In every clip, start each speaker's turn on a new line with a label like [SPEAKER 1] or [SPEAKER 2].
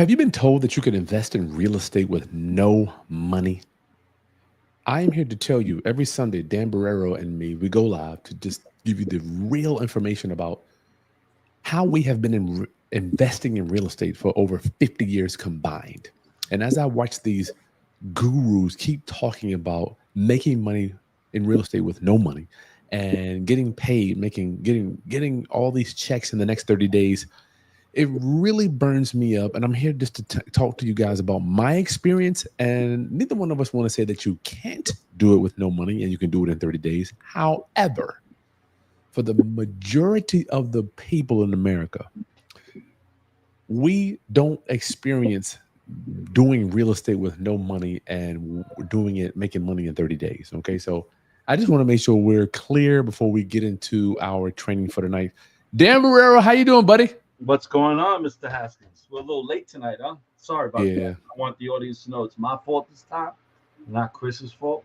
[SPEAKER 1] Have you been told that you can invest in real estate with no money? I am here to tell you every Sunday, Dan Borrero and me, we go live to just give you the real information about how we have been investing in real estate for over 50 years combined. And as I watch these gurus keep talking about making money in real estate with no money and getting paid, getting all these checks in the next 30 days, it really burns me up. And I'm here just to talk to you guys about my experience. And neither one of us want to say that you can't do it with no money and you can do it in 30 days. However, for the majority of the people in America, we don't experience doing real estate with no money and doing it, making money in 30 days. Okay. So I just want to make sure we're clear before we get into our training for tonight. Dan Borrero, how you doing, buddy?
[SPEAKER 2] What's going on, Mr. Haskins? We're a little late tonight, huh? Sorry about
[SPEAKER 1] Yeah.
[SPEAKER 2] that. I want the audience to know it's my fault this time, not Chris's fault.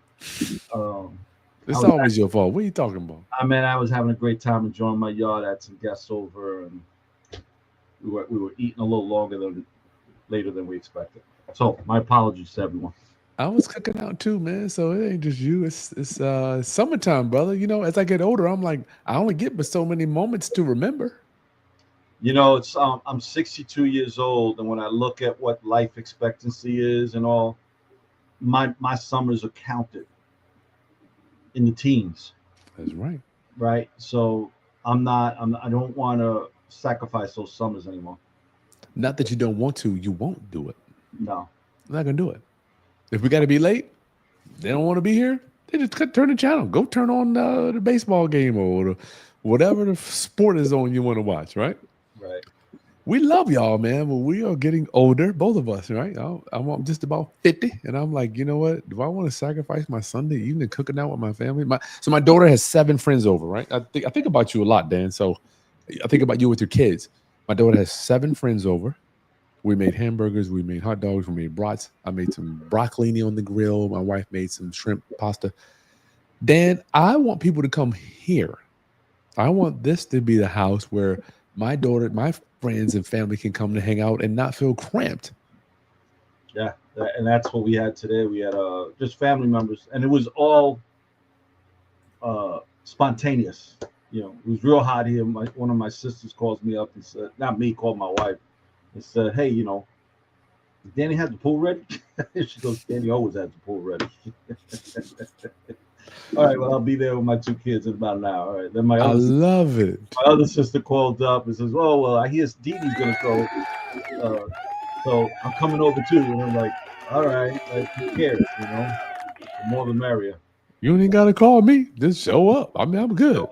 [SPEAKER 2] Um,
[SPEAKER 1] It's always your fault. What are you talking about?
[SPEAKER 2] I was having a great time enjoying my yard. I had some guests over, and we were eating a little later than we expected. So my apologies to everyone.
[SPEAKER 1] I was cooking out too, man. So it ain't just you. It's summertime, brother. You know, as I get older, I'm like, I only get but so many moments to remember.
[SPEAKER 2] You know, it's I'm 62 years old, and when I look at what life expectancy is and all, my summers are counted in the teens,
[SPEAKER 1] That's right.
[SPEAKER 2] right? So I don't want to sacrifice those summers anymore.
[SPEAKER 1] Not that you don't want to, you won't do it.
[SPEAKER 2] No.
[SPEAKER 1] I'm not gonna do it. If we got to be late, they don't want to be here. They just turn the channel. Go turn on the baseball game or whatever the sport is on you want to watch. Right?
[SPEAKER 2] Right.
[SPEAKER 1] We love y'all, man. But we are getting older, both of us. Right? I'm just about 50, and I'm like, you know what? Do I want to sacrifice my Sunday evening cooking out with my family? My daughter has 7 friends over. Right? I think about you a lot, Dan. So I think about you with your kids. My daughter has 7 friends over. We made hamburgers, we made hot dogs, we made brats. I made some broccoli on the grill. My wife made some shrimp pasta. Dan, I want people to come here. I want this to be the house where my daughter, my friends and family can come to hang out and not feel cramped.
[SPEAKER 2] Yeah, and that's what we had today. We had just family members, and it was all spontaneous. You know, it was real hot here. One of my sisters calls me up and said, not me, called my wife and said, "Hey, you know, Danny had the pool ready." She goes, "Danny always has the pool ready." All right, well, I'll be there with my 2 kids in about an hour. All right, then
[SPEAKER 1] I love it.
[SPEAKER 2] my other sister called up and says, "Oh, well, I hear Dee Dee's gonna go, so I'm coming over too." And I'm like, "All right, like, who cares? You know, the more the merrier."
[SPEAKER 1] You ain't got to call me. Just show up. I mean, I'm good.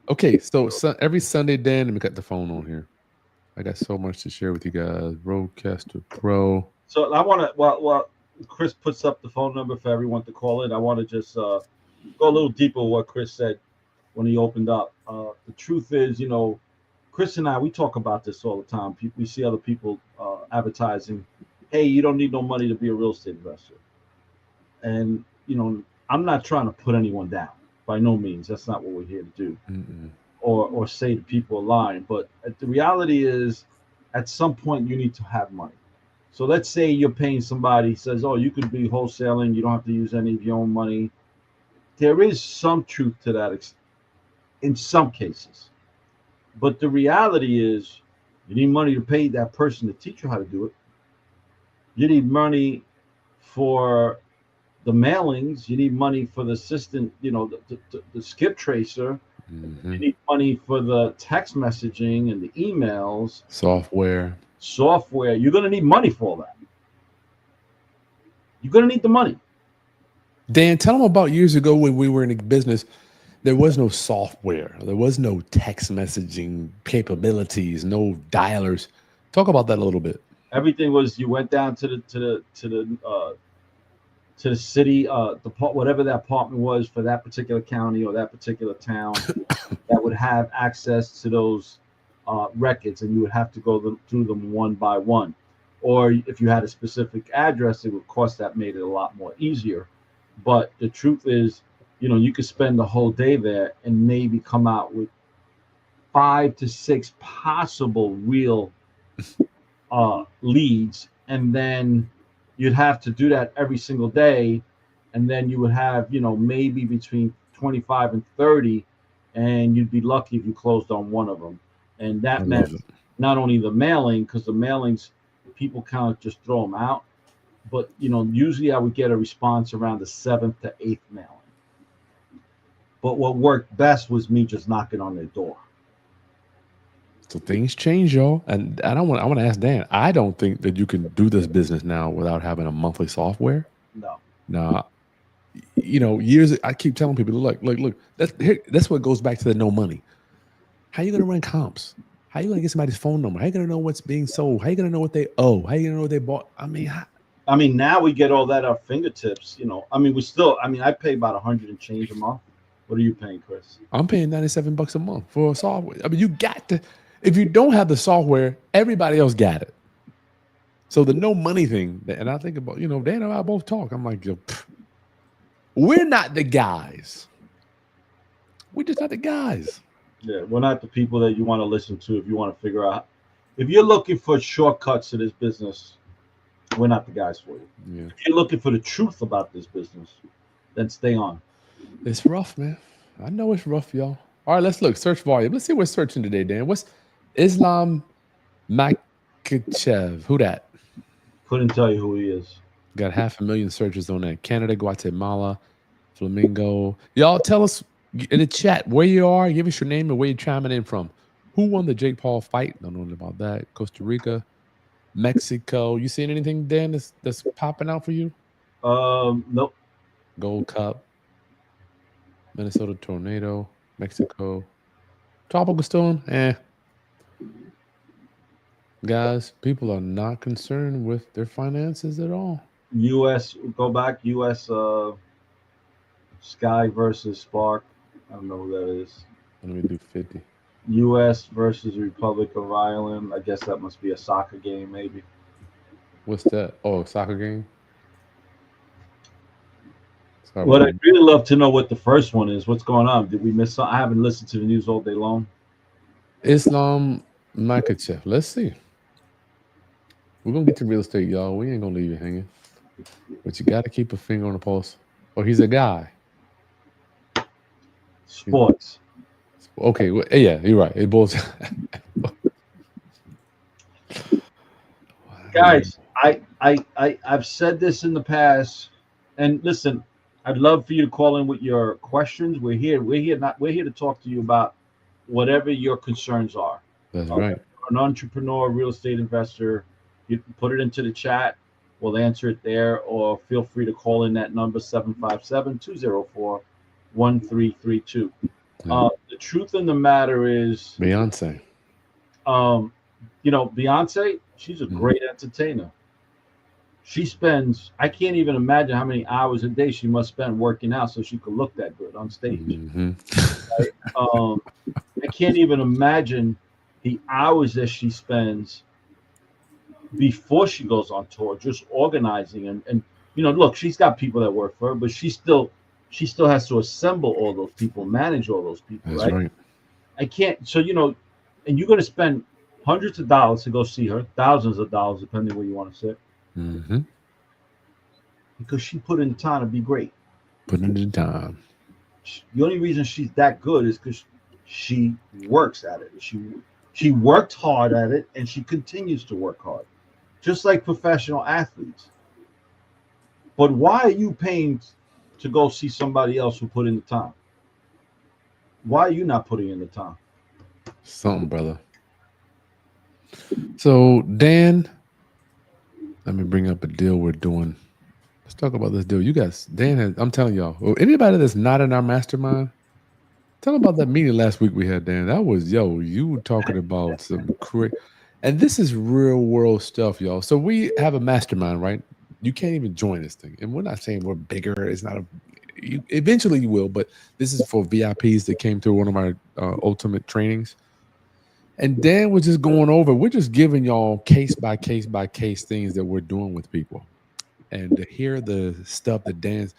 [SPEAKER 1] Okay, so every Sunday, Dan, let me cut the phone on here. I got so much to share with you guys. Roadcaster Pro.
[SPEAKER 2] So I want to, while Chris puts up the phone number for everyone to call in, I want to just go a little deeper with what Chris said when he opened up. The truth is, you know, Chris and I, we talk about this all the time. We see other people advertising, "Hey, you don't need no money to be a real estate investor." And, you know, I'm not trying to put anyone down. By no means. That's not what we're here to do. Or say to people a line. But the reality is, at some point, you need to have money. So let's say you're paying somebody, says, "Oh, you could be wholesaling. You don't have to use any of your own money." There is some truth to that in some cases. But the reality is, you need money to pay that person to teach you how to do it. You need money for the mailings. You need money for the assistant, you know, the skip tracer. You need money for the text messaging and the emails.
[SPEAKER 1] Software.
[SPEAKER 2] You're going to need money for all that. You're going to need the money.
[SPEAKER 1] Dan, tell them about years ago when we were in the business. There was no software. There was no text messaging capabilities, no dialers. Talk about that a little bit.
[SPEAKER 2] Everything was, you went down to the city, whatever that apartment was for that particular county or that particular town that would have access to those records, and you would have to go through them one by one. Or if you had a specific address, it would cost that made it a lot more easier. But the truth is, you know, you could spend the whole day there and maybe come out with 5 to 6 possible real leads, and then you'd have to do that every single day, and then you would have maybe between 25 and 30, and you'd be lucky if you closed on one of them, and
[SPEAKER 1] I
[SPEAKER 2] that meant
[SPEAKER 1] love it.
[SPEAKER 2] not only the mailing, because the mailings people kind of just throw them out, but usually I would get a response around the seventh to eighth mailing. But what worked best was me just knocking on their door.
[SPEAKER 1] So things change, y'all. And I want to ask Dan. I don't think that you can do this business now without having a monthly software.
[SPEAKER 2] No.
[SPEAKER 1] Now, years I keep telling people, look. That's what goes back to the no money. How you gonna run comps? How you gonna get somebody's phone number? How you gonna know what's being sold? How you gonna know what they owe? How you gonna know what they bought? I mean,
[SPEAKER 2] I mean, now we get all that at our fingertips. I mean, we still. I mean, I pay about 100 and change a month. What are you paying, Chris?
[SPEAKER 1] I'm paying $97 a month for software. I mean, you got to. If you don't have the software, everybody else got it. So the no money thing, and I think about, Dan and I both talk. I'm like, we're not the guys. We're just not the guys.
[SPEAKER 2] Yeah, we're not the people that you want to listen to if you want to figure out. If you're looking for shortcuts to this business, we're not the guys for you.
[SPEAKER 1] Yeah.
[SPEAKER 2] If you're looking for the truth about this business, then stay on.
[SPEAKER 1] It's rough, man. I know it's rough, y'all. All right, let's look. Search volume. Let's see what's searching today, Dan. What's Islam Makachev? Who that?
[SPEAKER 2] Couldn't tell you who he is.
[SPEAKER 1] Got 500,000 searches on that. Canada, Guatemala, Flamingo. Y'all tell us in the chat where you are. Give us your name and where you're chiming in from. Who won the Jake Paul fight? Don't know about that. Costa Rica, Mexico. You seeing anything, Dan, that's popping out for you?
[SPEAKER 2] Nope.
[SPEAKER 1] Gold Cup, Minnesota Tornado, Mexico, Tropical Storm. Guys, people are not concerned with their finances at all.
[SPEAKER 2] U.S. Go back. U.S. Sky versus Spark. I don't know who that is.
[SPEAKER 1] Let me do 50.
[SPEAKER 2] U.S. versus Republic of Ireland. I guess that must be a soccer game, maybe.
[SPEAKER 1] What's that? Oh, soccer game? Sorry,
[SPEAKER 2] What I'd really love to know what the first one is. What's going on? Did we miss something? I haven't listened to the news all day long.
[SPEAKER 1] Islam Makachev. Let's see. We're going to get to real estate, y'all. We ain't going to leave you hanging. But you got to keep a finger on the pulse. Oh, he's a guy.
[SPEAKER 2] Sports.
[SPEAKER 1] Okay, well, yeah, you're right. It boils.
[SPEAKER 2] Guys, I've said this in the past, and listen, I'd love for you to call in with your questions. We're here to talk to you about whatever your concerns are.
[SPEAKER 1] That's right.
[SPEAKER 2] An entrepreneur, real estate investor, you can put it into the chat. We'll answer it there, or feel free to call in that number 757-204-1332. The truth in the matter is,
[SPEAKER 1] Beyonce.
[SPEAKER 2] Beyonce, she's a great entertainer. She spends, I can't even imagine how many hours a day she must spend working out so she could look that good on stage.
[SPEAKER 1] Mm-hmm.
[SPEAKER 2] Right? I can't even imagine the hours that she spends before she goes on tour, just organizing and look, she's got people that work for her, but she still has to assemble all those people, manage all those people.
[SPEAKER 1] That's right.
[SPEAKER 2] I can't. So and you're going to spend hundreds of dollars to go see her, thousands of dollars depending where you want to sit, because she put in time to be great.
[SPEAKER 1] Put in the time.
[SPEAKER 2] The only reason she's that good is because she works at it. She worked hard at it, and she continues to work hard, just like professional athletes. But why are you paying to go see somebody else who put in the time? Why are you not putting in the time?
[SPEAKER 1] Something, brother. So, Dan, let me bring up a deal we're doing. Let's talk about this deal. You guys, I'm telling y'all, anybody that's not in our mastermind, tell them about that meeting last week we had, Dan. That was, you were talking about some crazy, and this is real world stuff, y'all. So we have a mastermind, right? You can't even join this thing. And we're not saying we're bigger. It's not eventually you will, but this is for VIPs that came through one of our ultimate trainings. And Dan was just going over, we're just giving y'all case by case by case things that we're doing with people. And to hear the stuff that Dan,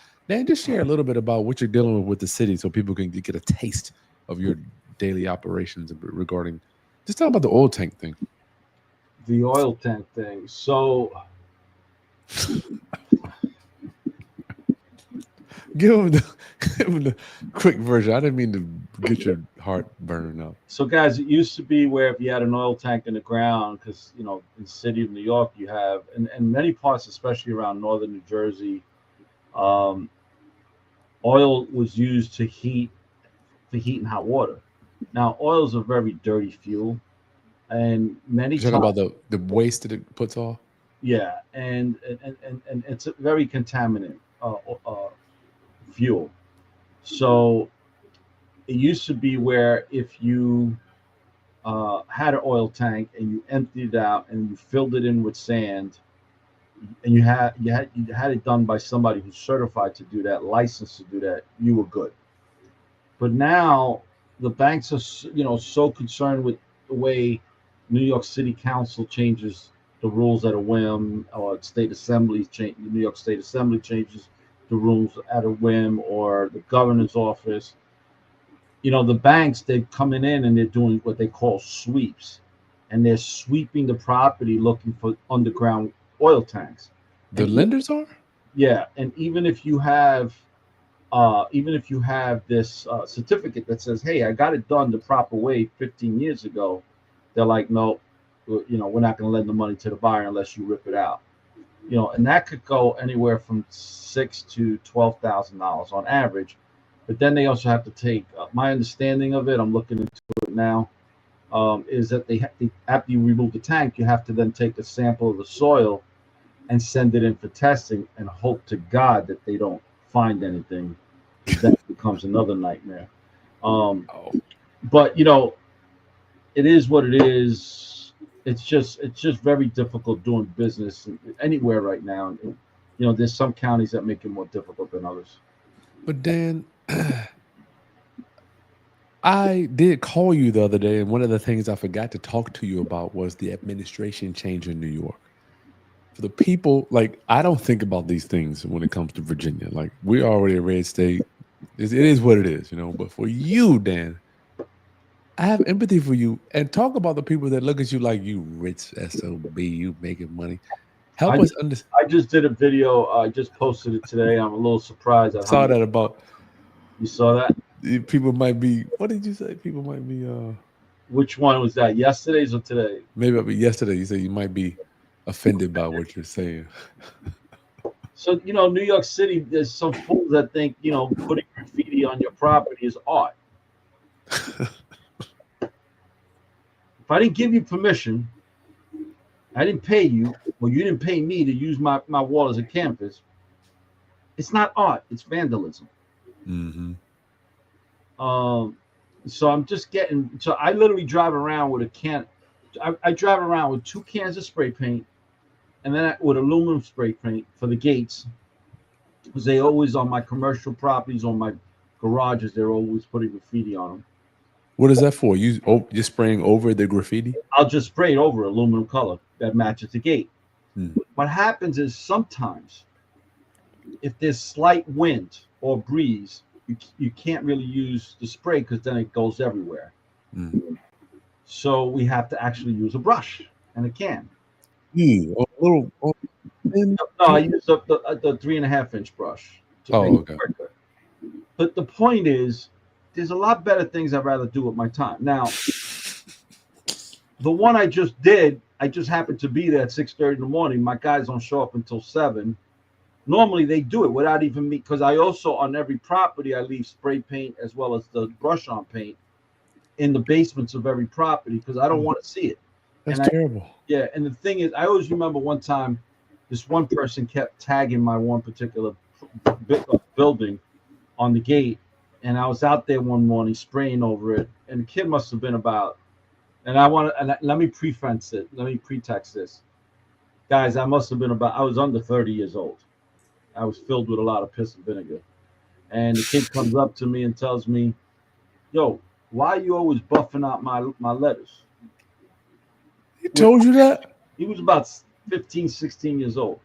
[SPEAKER 1] just share a little bit about what you're dealing with the city so people can get a taste of your daily operations regarding, just talk about the oil tank thing.
[SPEAKER 2] The oil tank thing. So
[SPEAKER 1] Give him the, give him the quick version. I didn't mean to get your heart burning up.
[SPEAKER 2] so guys, it used to be where if you had an oil tank in the ground, because in the city of New York you have, and many parts, especially around northern New Jersey, um, oil was used to heat and hot water. Now, oil is a very dirty fuel, and many
[SPEAKER 1] You're talking
[SPEAKER 2] times,
[SPEAKER 1] about the waste that it puts off.
[SPEAKER 2] yeah, and it's a very contaminant fuel. So it used to be where if you had an oil tank and you emptied it out and you filled it in with sand, and you had it done by somebody who's certified to do that, licensed to do that, you were good. But now the banks are so concerned with the way New York City Council changes the rules at a whim, or the New York State Assembly changes the rules at a whim, or the governor's office. The banks, they're coming in and they're doing what they call sweeps, and they're sweeping the property looking for underground oil tanks.
[SPEAKER 1] The
[SPEAKER 2] And
[SPEAKER 1] lenders are.
[SPEAKER 2] yeah, and even if you have this certificate that says, "Hey, I got it done the proper way 15 years ago," they're like, "No, we're not going to lend the money to the buyer unless you rip it out." And that could go anywhere from $6,000 to $12,000 on average. But then they also have to take. My understanding of it, I'm looking into it now, is that after you remove the tank, you have to then take a sample of the soil and send it in for testing, and hope to God that they don't find anything, because that becomes another nightmare. Um,
[SPEAKER 1] Oh,
[SPEAKER 2] but it is what it is. It's just very difficult doing business anywhere right now. And, there's some counties that make it more difficult than others.
[SPEAKER 1] but Dan, I did call you the other day, and one of the things I forgot to talk to you about was the administration change in New York. For the people, like, I don't think about these things when it comes to Virginia. Like, we're already a red state. It is what it is, you know. But for you, Dan, I have empathy for you, and talk about the people that look at you like you rich SOB, you making money.
[SPEAKER 2] I
[SPEAKER 1] Help us
[SPEAKER 2] just
[SPEAKER 1] understand.
[SPEAKER 2] I just did a video. I just posted it today. I'm a little surprised at how
[SPEAKER 1] Saw
[SPEAKER 2] many.
[SPEAKER 1] that about
[SPEAKER 2] You saw that?
[SPEAKER 1] people might be. What did you say? People might be.
[SPEAKER 2] Which one was that? Yesterday's or today?
[SPEAKER 1] Maybe yesterday you said you might be offended by what you're saying.
[SPEAKER 2] So New York City, there's some fools that think putting graffiti on your property is art. If I didn't give you permission, I didn't pay you, or you didn't pay me to use my wall as a canvas, it's not art. It's vandalism.
[SPEAKER 1] Hmm.
[SPEAKER 2] Um, so I'm just getting. So I literally drive around with a can. I drive around with 2 cans of spray paint, and then with aluminum spray paint for the gates, because they always on my commercial properties, on my garages, they're always putting graffiti on them.
[SPEAKER 1] What is that for? You're spraying over the graffiti?
[SPEAKER 2] I'll just spray it over aluminum color that matches the gate.
[SPEAKER 1] Hmm.
[SPEAKER 2] What happens is sometimes if there's slight wind or breeze, you can't really use the spray because then it goes everywhere.
[SPEAKER 1] Hmm.
[SPEAKER 2] So we have to actually use a brush and a can.
[SPEAKER 1] A little. Oh, thin.
[SPEAKER 2] No, I use the 3.5 inch brush to make
[SPEAKER 1] Oh,
[SPEAKER 2] it
[SPEAKER 1] okay.
[SPEAKER 2] quicker. But the point is, there's a lot better things I'd rather do with my time. Now, the one I just did, I just happened to be there at 6:30 in the morning. My guys don't show up until 7. Normally they do it without even me, because I also, on every property, I leave spray paint as well as the brush on paint in the basements of every property, because I don't want to see it.
[SPEAKER 1] That's
[SPEAKER 2] And
[SPEAKER 1] terrible.
[SPEAKER 2] yeah, and the thing is, I always remember one time, this one person kept tagging my one particular building on the gate, and I was out there one morning spraying over it, and the kid must have been about. And let me preface it. Let me pretext this, guys. I must have been about. I was under 30 years old. I was filled with a lot of piss and vinegar. And the kid comes up to me and tells me, "Yo, why are you always buffing out my letters?"
[SPEAKER 1] He told you that?
[SPEAKER 2] He was about 15, 16 years old.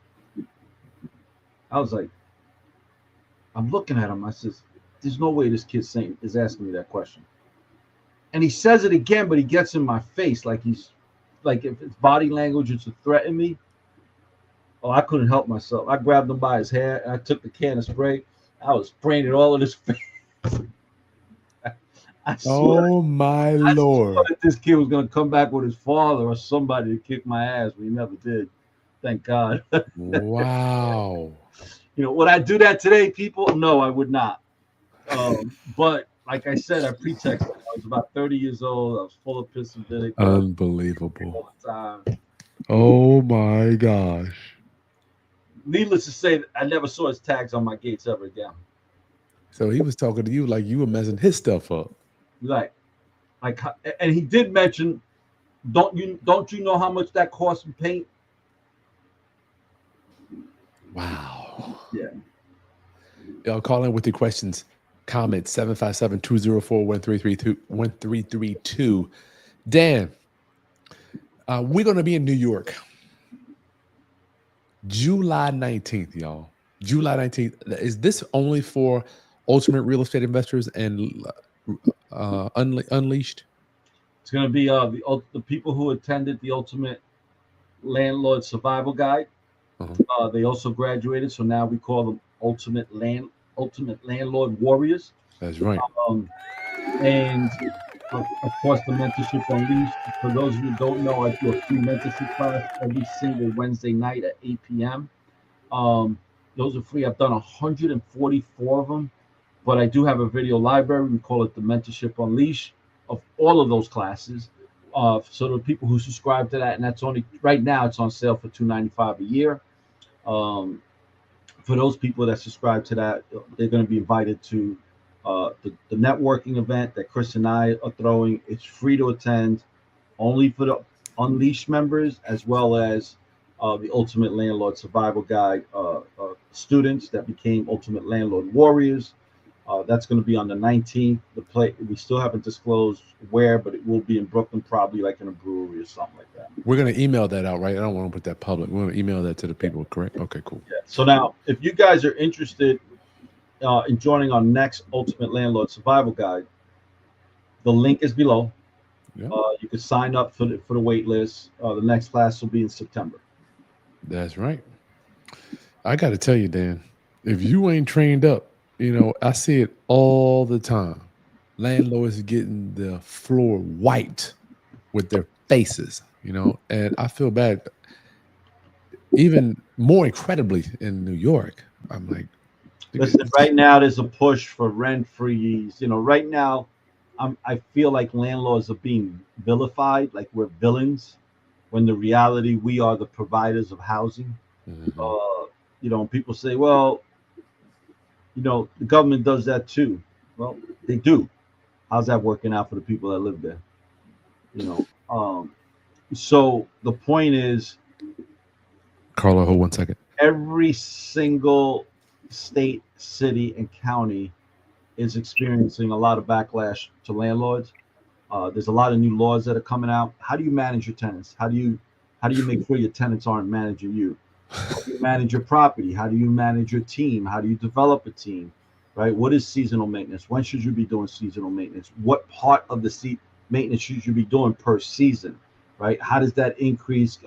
[SPEAKER 2] I was like, I'm looking at him. I says, "There's no way this kid is asking me that question." And he says it again, but he gets in my face like he's like if it's body language is to threaten me, oh, I couldn't help myself. I grabbed him by his hair and I took the can of spray. I was spraying it all in his face. I swear,
[SPEAKER 1] Oh my
[SPEAKER 2] I swore
[SPEAKER 1] Lord.
[SPEAKER 2] that this kid was gonna come back with his father or somebody to kick my ass, but he never did. Thank God.
[SPEAKER 1] Wow.
[SPEAKER 2] Would I do that today, people? No, I would not. But like I said, I pretexted. I was about 30 years old. I was full of piss and vinegar
[SPEAKER 1] Unbelievable.
[SPEAKER 2] all the time.
[SPEAKER 1] Oh my gosh.
[SPEAKER 2] Needless to say, I never saw his tags on my gates ever again.
[SPEAKER 1] So he was talking to you like you were messing his stuff up.
[SPEAKER 2] Like, like, and he did mention, don't you know how much that costs in paint?
[SPEAKER 1] Wow.
[SPEAKER 2] Yeah.
[SPEAKER 1] Y'all call in with your questions, comments, 757-204-1332. Dan, we're going to be in New York July 19th, y'all. July 19th. Is this only for ultimate real estate investors and unleashed?
[SPEAKER 2] It's going to be the people who attended the Ultimate Landlord Survival Guide.
[SPEAKER 1] Uh-huh.
[SPEAKER 2] They also graduated, so now we call them Ultimate Landlord Warriors.
[SPEAKER 1] That's right.
[SPEAKER 2] Um, and of course, the Mentorship Unleashed. For those of you who don't know, I do a free mentorship class every single Wednesday night at 8 p.m. Um, those are free. I've done 144 of them, but I do have a video library. We call it the Mentorship Unleashed of all of those classes. So the people who subscribe to that, and that's only right now, it's on sale for $295 a year. Um, for those people that subscribe to that, they're going to be invited to the networking event that Chris and I are throwing. It's free to attend, only for the Unleashed members, as well as the Ultimate Landlord Survival Guide students that became Ultimate Landlord Warriors. That's going to be on the 19th. We still haven't disclosed where, but it will be in Brooklyn, probably like in a brewery or something like that.
[SPEAKER 1] We're going to email that out, right? I don't want to put that public. We're going to email that to the people, correct? Okay, cool.
[SPEAKER 2] Yeah. So now, if you guys are interested in joining our next Ultimate Landlord Survival Guide, the link is below.
[SPEAKER 1] Yeah.
[SPEAKER 2] You can sign up for the wait list. The next class will be in September.
[SPEAKER 1] That's right. I got to tell you, Dan, if you ain't trained up, I see it all the time. Landlords getting the floor wiped with their faces, and I feel bad. Even more incredibly in New York, I'm like,
[SPEAKER 2] Listen, right now there's a push for rent freeze. Right now, I feel like landlords are being vilified, like we're villains, when the reality we are the providers of housing.
[SPEAKER 1] Mhm.
[SPEAKER 2] People say, well, the government does that too. Well, they do. How's that working out for the people that live there? So the point is,
[SPEAKER 1] Carla, hold 1 second.
[SPEAKER 2] every single state, city, and county is experiencing a lot of backlash to landlords. There's a lot of new laws that are coming out. How do you manage your tenants? How do you make sure your tenants aren't managing you? How do you manage your property? How do you manage your team? How do you develop a team? Right? What is seasonal maintenance? When should you be doing seasonal maintenance? What part of the maintenance should you be doing per season? Right? How does that increase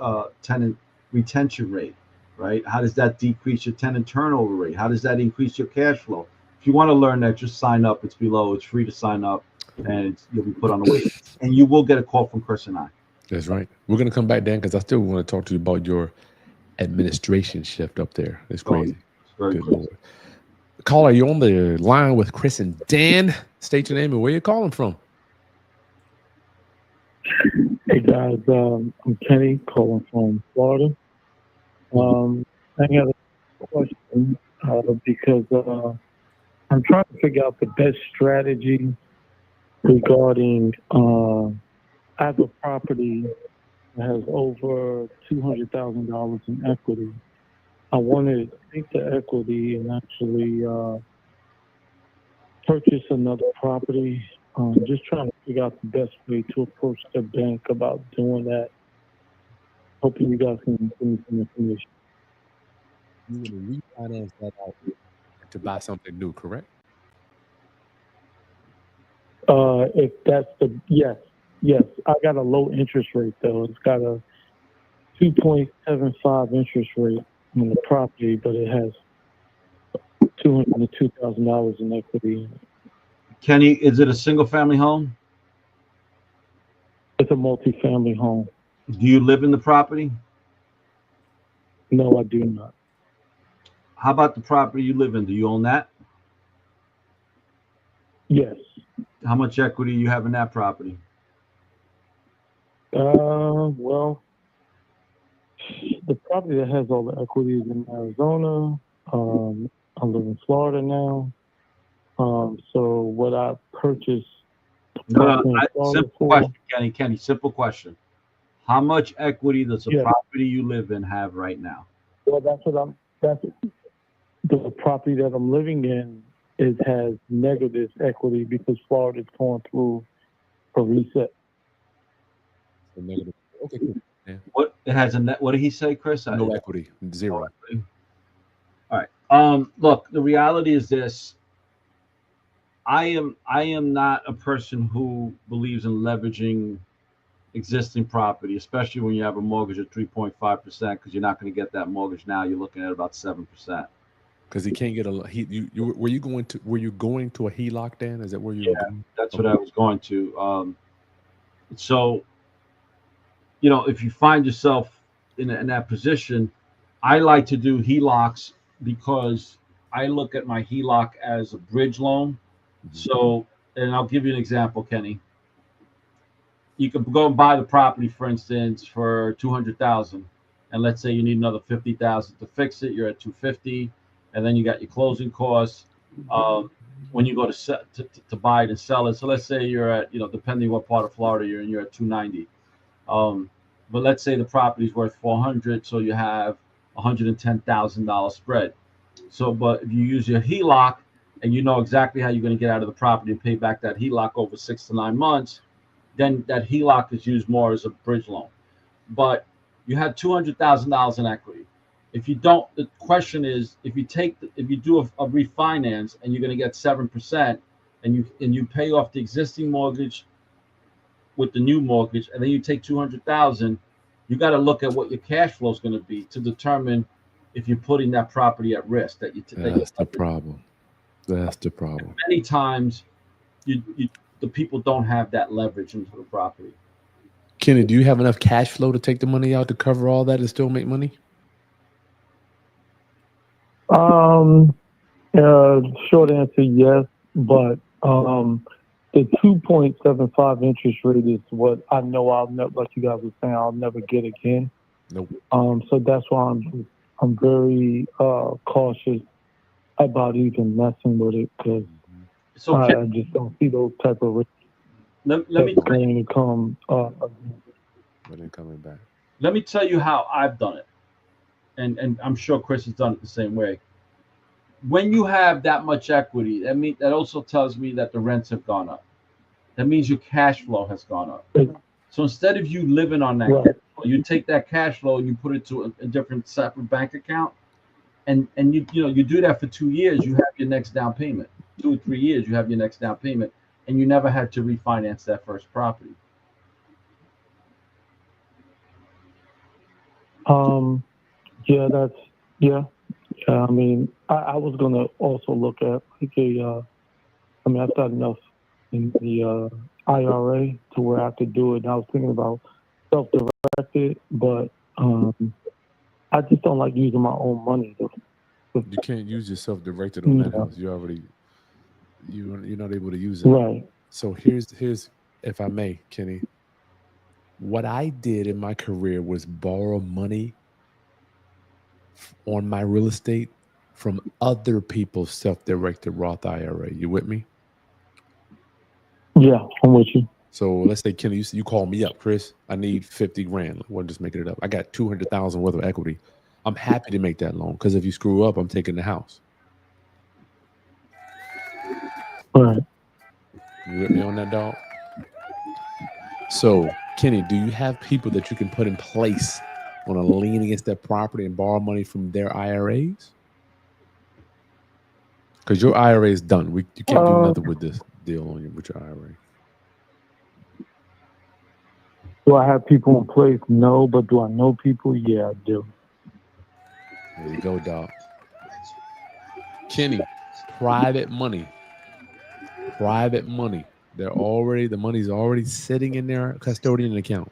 [SPEAKER 2] tenant retention rate? Right? How does that decrease your tenant turnover rate? How does that increase your cash flow? If you want to learn that, just sign up. It's below. It's free to sign up, and you'll be put on the wait list. And you will get a call from Chris and I.
[SPEAKER 1] That's right. We're going to come back, Dan, because I still want to talk to you about your administration shift up there. It's crazy.
[SPEAKER 2] It's very
[SPEAKER 1] Good
[SPEAKER 2] crazy.
[SPEAKER 1] Lord. Caller, you're on the line with Chris and Dan. State your name and where you're calling from.
[SPEAKER 3] Hey guys, I'm Kenny calling from Florida. I got a question because I'm trying to figure out the best strategy regarding. I have a property that has over $200,000 in equity. I wanted to take the equity and actually purchase another property. Just trying to figure out the best way to approach the bank about doing that. Hoping you guys can give me some information.
[SPEAKER 1] You want to refinance that out to buy something new, correct?
[SPEAKER 3] If that's yes. Yes, I got a low interest rate though. It's got a 2.75 interest rate on the property, but it has $202,000 in equity.
[SPEAKER 2] Kenny, is it a single family home?
[SPEAKER 3] It's a multi-family home.
[SPEAKER 2] Do you live in the property?
[SPEAKER 3] No, I do not.
[SPEAKER 2] How about the property you live in? Do you own that?
[SPEAKER 3] Yes.
[SPEAKER 2] How much equity you have in that property?
[SPEAKER 3] Well, the property that has all the equity is in Arizona. I live in Florida now. So what I purchased
[SPEAKER 2] No,
[SPEAKER 3] property in Florida
[SPEAKER 2] simple
[SPEAKER 3] for?
[SPEAKER 2] question, Kenny. Kenny, simple question. How much equity does the
[SPEAKER 3] Yeah.
[SPEAKER 2] property you live in have right now?
[SPEAKER 3] Well, that's the property that I'm living in. It has negative equity because Florida's going through a reset.
[SPEAKER 1] So negative. Okay, cool. Yeah.
[SPEAKER 2] What it has a net? What did he say, Chris?
[SPEAKER 1] No equity,
[SPEAKER 2] No
[SPEAKER 1] zero.
[SPEAKER 2] equity. All right. Look, the reality is this. I am not a person who believes in leveraging existing property, especially when you have a mortgage of 3.5%, because you're not going to get that mortgage now. You're looking at about 7%.
[SPEAKER 1] Because he can't get a he. Were you going to a HELOC, Dan? Is that where you were
[SPEAKER 2] Yeah,
[SPEAKER 1] going?
[SPEAKER 2] that's
[SPEAKER 1] Okay.
[SPEAKER 2] what I was going to. So if you find yourself in that position, I like to do HELOCs because I look at my HELOC as a bridge loan.
[SPEAKER 1] Mhm.
[SPEAKER 2] So, and I'll give you an example, Kenny. You could go and buy the property, for instance, for 200,000, and let's say you need another 50,000 to fix it. You're at 250, and then you got your closing costs. When you go to buy it and sell it, so let's say you're at depending what part of Florida you're in, you're at 290. But let's say the property is worth 400, so you have $110,000 spread. So, but if you use your HELOC and you know exactly how you're going to get out of the property and pay back that HELOC over 6 to 9 months, then that HELOC is used more as a bridge loan. But you have $200,000 in equity. If you don't, the question is, if you do a refinance and you're going to get 7%, and you pay off the existing mortgage with the new mortgage, and then you take 200,000, you got to look at what your cash flow is going to be to determine if you're putting that property at risk.
[SPEAKER 1] That's the problem. That's the problem.
[SPEAKER 2] Many times, the people don't have that leverage into the property.
[SPEAKER 1] Kenny, do you have enough cash flow to take the money out to cover all that and still make money?
[SPEAKER 3] Um, Short answer, yes, but the 2.75 interest rate is what I know I'll never, like you guys were saying, I'll never get again.
[SPEAKER 1] Nope.
[SPEAKER 3] So that's why I'm very cautious about even messing with it because
[SPEAKER 2] So
[SPEAKER 3] I just don't see those type of risks
[SPEAKER 2] let me
[SPEAKER 3] that's going to come.
[SPEAKER 1] But then coming back.
[SPEAKER 2] let me tell you how I've done it, and I'm sure Chris has done it the same way. When you have that much equity, that also tells me that the rents have gone up. That means your cash flow has gone up. So instead of you living on that,
[SPEAKER 3] Right.
[SPEAKER 2] cash flow, you take that cash flow and you put it to a different separate bank account, and you do that for 2 years. You have your next down payment. 2 or 3 years, you have your next down payment, and you never had to refinance that first property.
[SPEAKER 3] Yeah, I mean, I was gonna also look at like I've got enough in the IRA to where I could do it. And I was thinking about self-directed, but I just don't like using my own money.
[SPEAKER 1] You can't use yourself directed on that
[SPEAKER 3] Yeah.
[SPEAKER 1] house. You're not able to use it.
[SPEAKER 3] Right.
[SPEAKER 1] So here's if I may, Kenny, what I did in my career was borrow money on my real estate from other people's self-directed Roth IRA. You with me?
[SPEAKER 3] Yeah, I'm with you.
[SPEAKER 1] So let's say, Kenny, you call me up, Chris. I need 50 grand. We're just making it up. I got 200,000 worth of equity. I'm happy to make that loan because if you screw up, I'm taking the house.
[SPEAKER 3] Right.
[SPEAKER 1] You with me on that, dog? So, Kenny, do you have people that you can put in place on a lien against that property and borrow money from their IRAs? Because your IRA is done. You can't do nothing with this deal with your IRA.
[SPEAKER 3] Do I have people in place? No, but do I know people? Yeah, I do.
[SPEAKER 1] There you go, dog. Kenny, private money. Private money. The money's already sitting in their custodian account.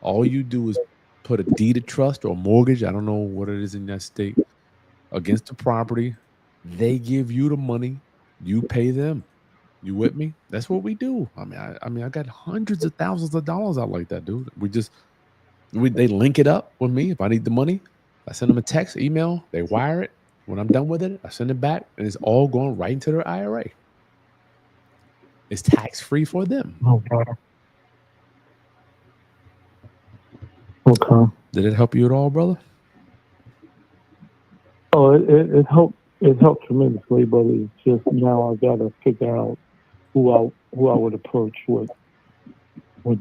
[SPEAKER 1] All you do is put a deed of trust or mortgage, I don't know what it is in that state, against the property. They give you the money, you pay them. You with me? That's what we do. I got hundreds of thousands of dollars out like that, dude. They link it up with me. If I need the money, I send them a text, email, they wire it. When I'm done with it, I send it back, and it's all going right into their IRA. It's tax free for them.
[SPEAKER 3] Okay. Okay.
[SPEAKER 1] Did it help you at all, brother?
[SPEAKER 3] Oh, it helped. It helped tremendously, but it's just now I gotta figure out who I would approach with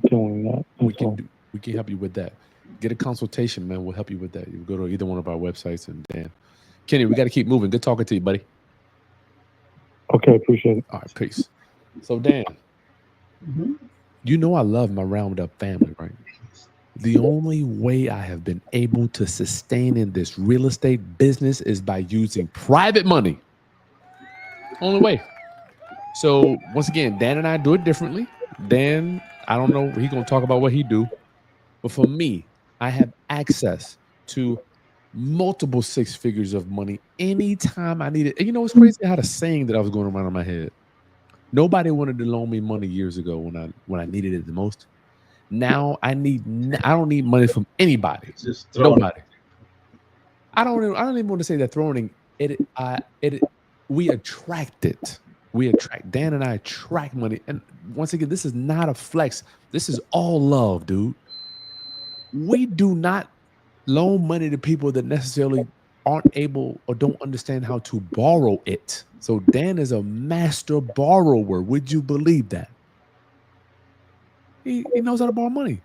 [SPEAKER 3] doing that.
[SPEAKER 1] We can help you with that. Get a consultation, man. We'll help you with that. You go to either one of our websites, and Dan, Kenny, we got to keep moving. Good talking to you, buddy.
[SPEAKER 3] Okay, appreciate it.
[SPEAKER 1] All right, peace. So, Dan, you know I love my round-up family, right? The only way I have been able to sustain in this real estate business is by using private money. Only way. So, once again, Dan and I do it differently. Dan, I don't know, he's going to talk about what he do. But for me, I have access to multiple six figures of money anytime I need it. And you know what's crazy? I had a saying that I was going around in my head. Nobody wanted to loan me money years ago when I needed it the most. Now I don't need money from anybody.
[SPEAKER 2] Just
[SPEAKER 1] Nobody. I don't even want to say that throwing it. We attract it. Dan and I attract money. And once again, this is not a flex. This is all love, dude. We do not loan money to people that necessarily aren't able or don't understand how to borrow it. So Dan is a master borrower. Would you believe that? He knows how to borrow money.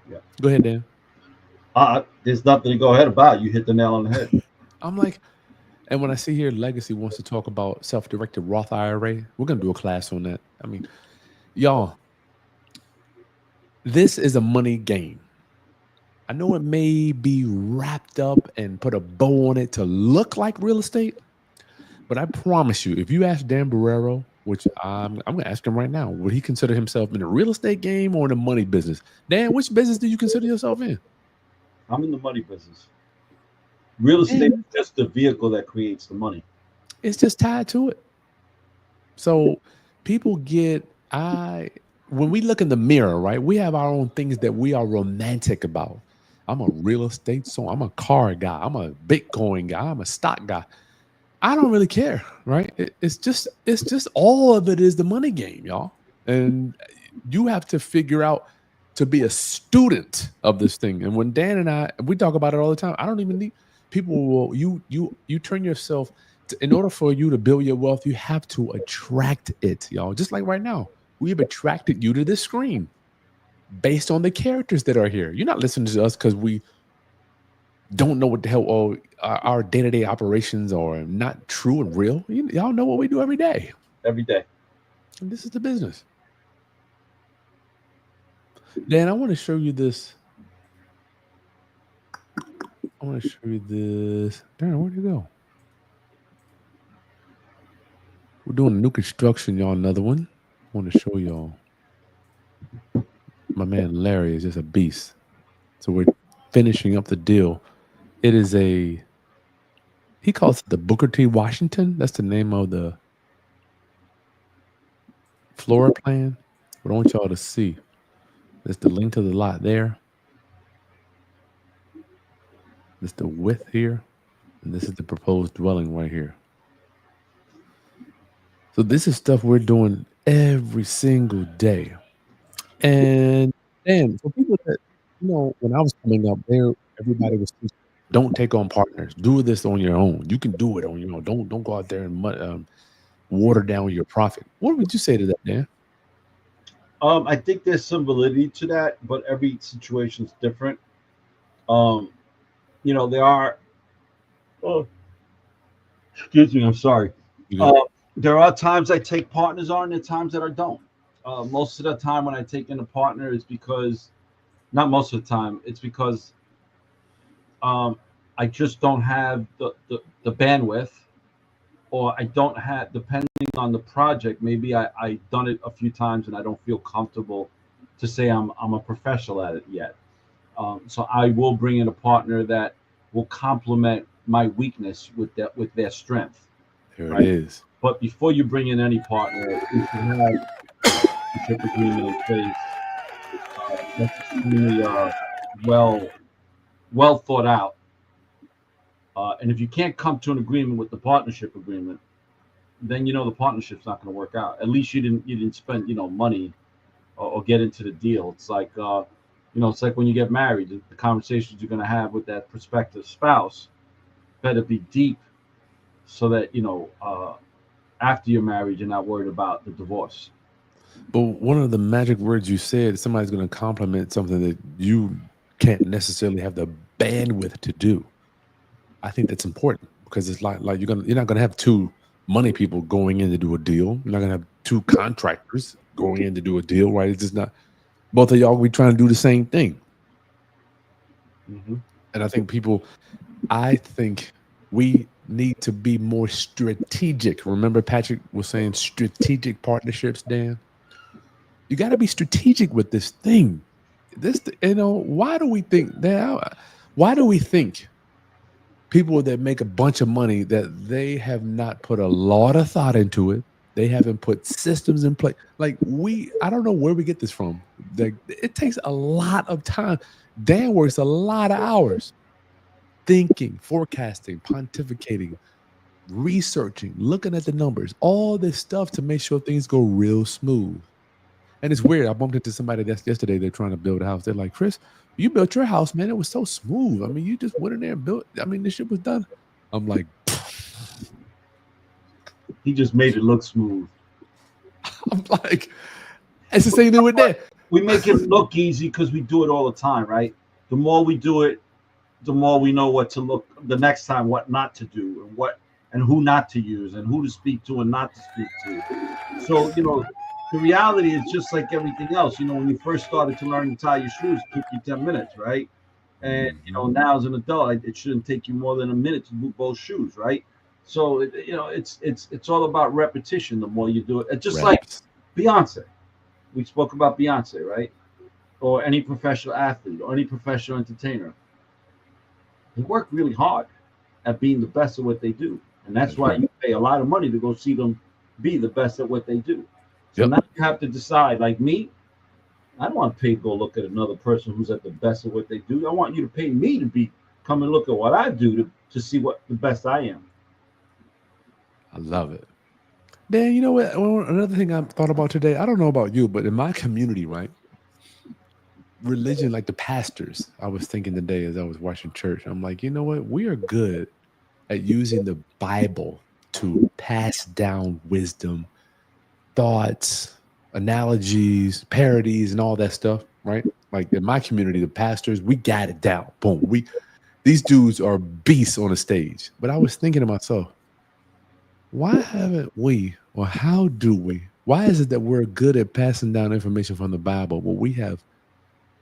[SPEAKER 2] Yeah.
[SPEAKER 1] Go ahead, Dan.
[SPEAKER 2] There's nothing to go ahead about. You hit the nail on the head.
[SPEAKER 1] I'm like, and when I see here Legacy wants to talk about self-directed Roth IRA, we're going to do a class on that. I mean, y'all, this is a money game. I know it may be wrapped up and put a bow on it to look like real estate, but I promise you, if you ask Dan Borrero, which I'm going to ask him right now, would he consider himself in the real estate game or in the money business? Dan, which business do you consider yourself in?
[SPEAKER 2] I'm in the money business. Real estate is just the vehicle that creates the money.
[SPEAKER 1] It's just tied to it. So people when we look in the mirror, right, we have our own things that we are romantic about. I'm a real estate, so I'm a car guy. I'm a Bitcoin guy. I'm a stock guy. I don't really care, right? It's just all of it is the money game, y'all. And you have to figure out to be a student of this thing. And when Dan and we talk about it all the time. I don't even need people you turn yourself in order for you to build your wealth, you have to attract it, y'all. Just like right now, we've attracted you to this screen based on the characters that are here. You're not listening to us because we don't know what the hell or our day-to-day operations are not true and real. Y'all know what we do every day.
[SPEAKER 2] Every day.
[SPEAKER 1] And this is the business. Dan, I want to show you this. Darren, where'd you go? We're doing a new construction, y'all. Another one. I want to show y'all. My man Larry is just a beast. So we're finishing up the deal. It is he calls it the Booker T. Washington. That's the name of the floor plan. But I want y'all to see. There's the link to the lot there. This is the width here. And this is the proposed dwelling right here. So this is stuff we're doing every single day. And for people that, when I was coming up there, everybody was teaching, don't take on partners. Do this on your own. You can do it on your own. Don't go out there and water down your profit. What would you say to that, Dan?
[SPEAKER 2] I think there's some validity to that, but every situation is different. There are. Oh, excuse me. I'm sorry. There are times I take partners on, and times that I don't. Most of the time when I take in a partner, it's because not most of the time. It's because um, I just don't have the bandwidth, or I don't have, depending on the project, maybe I done it a few times and I don't feel comfortable to say I'm a professional at it yet. So I will bring in a partner that will complement my weakness with their strength,
[SPEAKER 1] There it
[SPEAKER 2] right?
[SPEAKER 1] is.
[SPEAKER 2] But before you bring in any partner, you should have a partnership agreement in place that's extremely well well thought out. And if you can't come to an agreement with the partnership agreement, then you know the partnership's not going to work out. At least you didn't spend money or get into the deal. It's like it's like when you get married, the conversations you're going to have with that prospective spouse better be deep, so that after you're married, you're not worried about the divorce.
[SPEAKER 1] But one of the magic words you said, somebody's going to compliment something that you can't necessarily have the bandwidth to do. I think that's important because it's like you're not gonna have two money people going in to do a deal. You're not gonna have two contractors going in to do a deal, right? It's just not. Both of y'all, we trying to do the same thing.
[SPEAKER 2] Hmm.
[SPEAKER 1] And I think we need to be more strategic. Remember, Patrick was saying strategic partnerships, Dan. You got to be strategic with this thing. Why do we think that? Why do we think people that make a bunch of money that they have not put a lot of thought into it? They haven't put systems in place. I don't know where we get this from. It takes a lot of time. Dan works a lot of hours thinking, forecasting, pontificating, researching, looking at the numbers, all this stuff to make sure things go real smooth. And it's weird. I bumped into somebody that's yesterday. They're trying to build a house. They're like, Chris, you built your house, man. It was so smooth. I mean, you just went in there and built. I mean, this shit was done. I'm like,
[SPEAKER 2] He just made it look smooth.
[SPEAKER 1] I'm like, it's the same thing with that.
[SPEAKER 2] We make it look easy because we do it all the time, right? The more we do it, the more we know what to look the next time, what not to do, and who not to use, and who to speak to and not to speak to. So the reality is just like everything else. When you first started to learn to tie your shoes, it took you 10 minutes, right? And now as an adult, it shouldn't take you more than a minute to boot both shoes, right? So it's all about repetition. The more you do it, just like
[SPEAKER 1] Reps.
[SPEAKER 2] Beyonce. We spoke about Beyonce, right? Or any professional athlete or any professional entertainer. They work really hard at being the best at what they do. And that's why you pay a lot of money to go see them be the best at what they do. So
[SPEAKER 1] Yep.
[SPEAKER 2] now you have to decide, like me, I don't want to pay to go look at another person who's at the best at what they do. I want you to pay me to come and look at what I do to see what the best I am.
[SPEAKER 1] I love it. Dan, you know what? Another thing I thought about today, I don't know about you, but in my community, right? Religion, like the pastors, I was thinking today as I was watching church, I'm like, you know what? We are good at using the Bible to pass down wisdom, thoughts, analogies, parodies, and all that stuff, right? Like in my community, the pastors, we got it down. Boom. These dudes are beasts on the stage. But I was thinking to myself, why haven't we, or how do we, why is it that we're good at passing down information from the Bible, but we have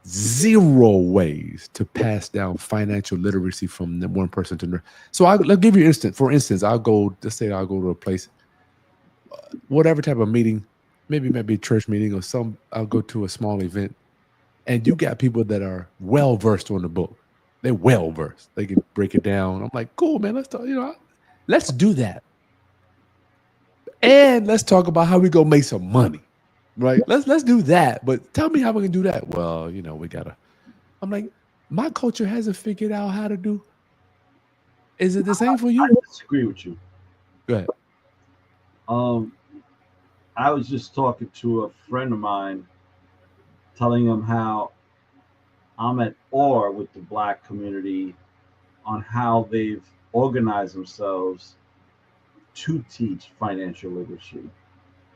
[SPEAKER 1] zero ways to pass down financial literacy from one person to another? So I'll give you an instance. For instance, let's say I'll go to a place, whatever type of meeting, maybe a church meeting or I'll go to a small event, and you got people that are well versed on the book. They're well versed. They can break it down. I'm like, cool, man. Let's talk. Let's do that, and let's talk about how we go make some money, right? Let's do that. But tell me how we can do that. Well, we gotta. I'm like, my culture hasn't figured out how to do. Is it the same for
[SPEAKER 2] I
[SPEAKER 1] you?
[SPEAKER 2] disagree with you.
[SPEAKER 1] Go ahead.
[SPEAKER 2] I was just talking to a friend of mine, telling him how I'm at awe with the black community on how they've organized themselves to teach financial literacy,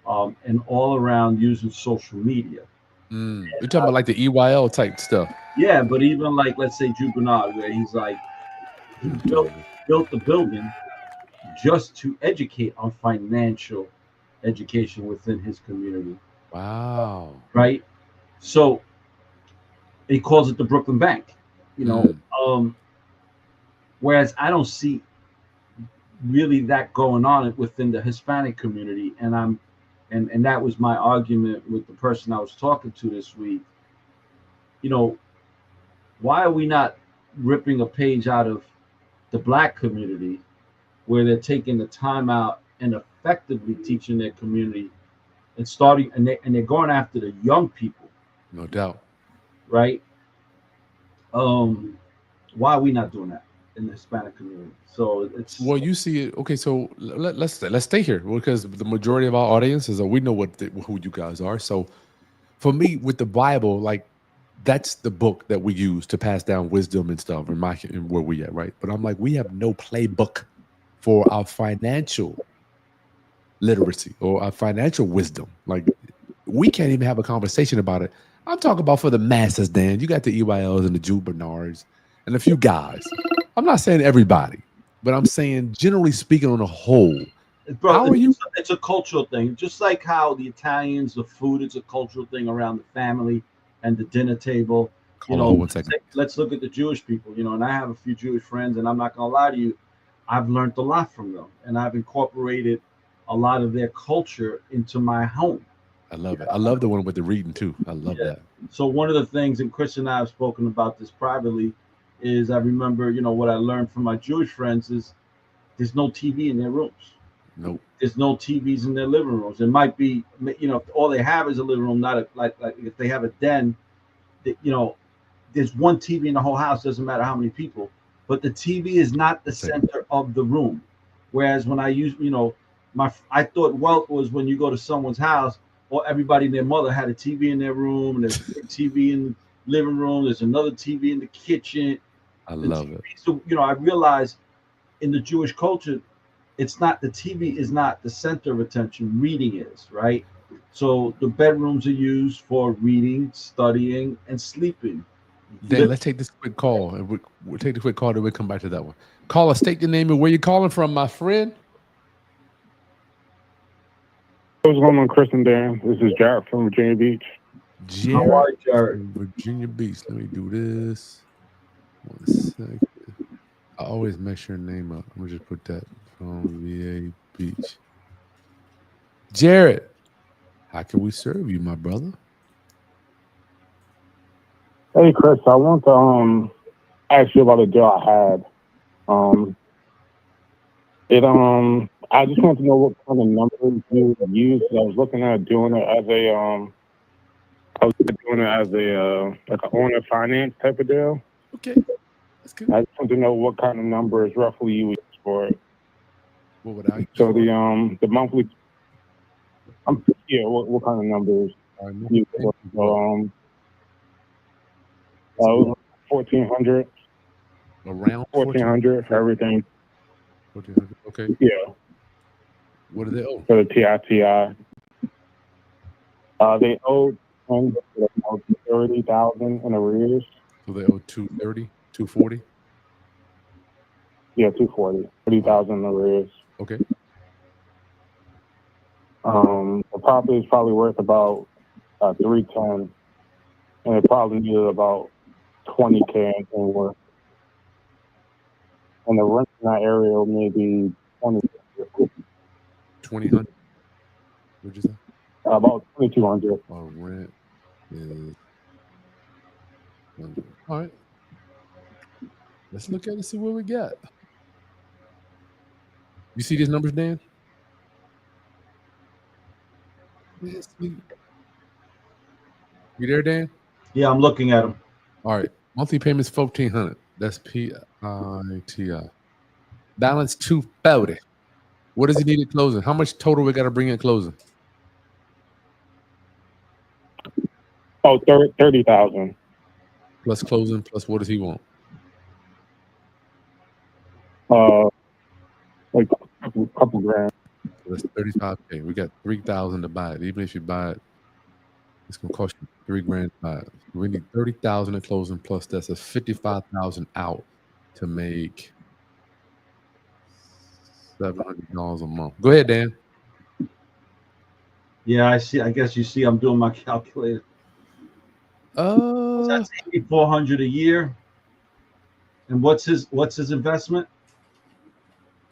[SPEAKER 2] and all around using social media.
[SPEAKER 1] You're talking about like the EYL type stuff.
[SPEAKER 2] Yeah, but even like, let's say Juvenile, where he's like, he built the building just to educate on financial education within his community.
[SPEAKER 1] Wow.
[SPEAKER 2] right? So he calls it the Brooklyn Bank, you know.
[SPEAKER 1] Mm.
[SPEAKER 2] Whereas I don't see really that going on within the Hispanic community, and that was my argument with the person I was talking to this week. You know, why are we not ripping a page out of the black community where they're taking the time out and effectively teaching their community and starting and they're going after the young people,
[SPEAKER 1] No doubt.
[SPEAKER 2] right? Um, why are we not doing that in the Hispanic community? So it's
[SPEAKER 1] Well, you see it. Okay, so let's stay here because the majority of our audience is we know who you guys are. So for me, with the Bible, like that's the book that we use to pass down wisdom and stuff, and where we at, right? But I'm like, we have no playbook for our financial literacy or our financial wisdom. Like we can't even have a conversation about it. I'm talking about for the masses, Dan. You got the EYLs and the Jude Bernards and a few guys. I'm not saying everybody, but I'm saying generally speaking on a whole.
[SPEAKER 2] bro,
[SPEAKER 1] How are you?
[SPEAKER 2] it's a cultural thing. Just like how the Italians, the food is a cultural thing around the family and the dinner table. You
[SPEAKER 1] Hold on,
[SPEAKER 2] know,
[SPEAKER 1] hold 1 second.
[SPEAKER 2] let's look at the Jewish people. You know, and I have a few Jewish friends, and I'm not gonna lie to you, I've learned a lot from them, and I've incorporated a lot of their culture into my home.
[SPEAKER 1] I love it. I love the one with the reading too. I love
[SPEAKER 2] Yeah.
[SPEAKER 1] that.
[SPEAKER 2] So one of the things, and Chris and I have spoken about this privately, is I remember, you know, what I learned from my Jewish friends is there's no TV in their rooms.
[SPEAKER 1] Nope.
[SPEAKER 2] There's no TVs in their living rooms. It might be, you know, all they have is a living room, not a, like if they have a den, you know, there's one TV in the whole house. Doesn't matter how many people, but the TV is not the
[SPEAKER 1] 1 second.
[SPEAKER 2] center of the room. Whereas when I use, you know, I thought wealth was when you go to someone's house, or everybody and their mother had a TV in their room, and there's a big TV in the living room. There's another TV in the kitchen.
[SPEAKER 1] I
[SPEAKER 2] The
[SPEAKER 1] love
[SPEAKER 2] TV.
[SPEAKER 1] it.
[SPEAKER 2] So you know, I realized in the Jewish culture, it's not the TV is not the center of attention. Reading is, right. So the bedrooms are used for reading, studying, and sleeping.
[SPEAKER 1] Dan, let's take this quick call, and we'll take the quick call, then we'll come back to that one. Call us, state your name and where you're calling from, my friend.
[SPEAKER 3] What's going on, Chris and Dan? This is Jared from Virginia Beach.
[SPEAKER 2] How
[SPEAKER 1] Jared
[SPEAKER 2] are you, Jared?
[SPEAKER 1] from Virginia Beach. Let me do this. 1 second. I always mess your name up. I'm gonna just put that from VA Beach. Jared, how can we serve you, my brother?
[SPEAKER 3] Hey, Chris, I want to ask you about a deal I had. Um, I just want to know what kind of numbers you use. I was looking at doing it as like an owner finance type of deal.
[SPEAKER 1] Okay, that's good.
[SPEAKER 3] I just want to know what kind of numbers roughly you would use for it.
[SPEAKER 1] What would I use
[SPEAKER 3] So
[SPEAKER 1] for?
[SPEAKER 3] the monthly, yeah, what kind of numbers
[SPEAKER 1] All right,
[SPEAKER 3] you
[SPEAKER 1] monthly
[SPEAKER 3] use
[SPEAKER 1] payment,
[SPEAKER 3] for?
[SPEAKER 1] what?
[SPEAKER 3] Uh, 1400,
[SPEAKER 1] Around 1400.
[SPEAKER 3] 1400 for everything.
[SPEAKER 1] 1400. Okay.
[SPEAKER 3] Yeah,
[SPEAKER 1] What do they owe?
[SPEAKER 3] for the TITI. They owed about 30,000 in arrears.
[SPEAKER 1] So they owe 230, 240.
[SPEAKER 3] Yeah, 240,
[SPEAKER 1] All right.
[SPEAKER 3] 30,000 in arrears.
[SPEAKER 1] Okay.
[SPEAKER 3] The property is probably worth about 310, and it probably needed about 20K in work. And the rent in that area maybe 20,
[SPEAKER 1] 2000. What'd you say?
[SPEAKER 3] about 2,200.
[SPEAKER 1] Our rent is 100. All right. Let's look at it and see what we got. You see these numbers, Dan? Yes. You there, Dan?
[SPEAKER 2] Yeah, I'm looking at them.
[SPEAKER 1] All right. Monthly payments 1400. That's PITI. Balance 240. What does he need at closing? How much total we got to bring in closing?
[SPEAKER 3] Oh, 30,000.
[SPEAKER 1] Plus closing, plus what does he want?
[SPEAKER 3] Like a couple grand.
[SPEAKER 1] So that's 35K. We got 3,000 to buy it. Even if you buy it, it's gonna cost you 3 grand to buy it. We need 30,000 in closing, plus that's a 55,000 out to make $700 a month. Go ahead, Dan.
[SPEAKER 2] Yeah, I see. I guess you see, I'm doing my calculator. That's 8,400 a year. And what's his investment?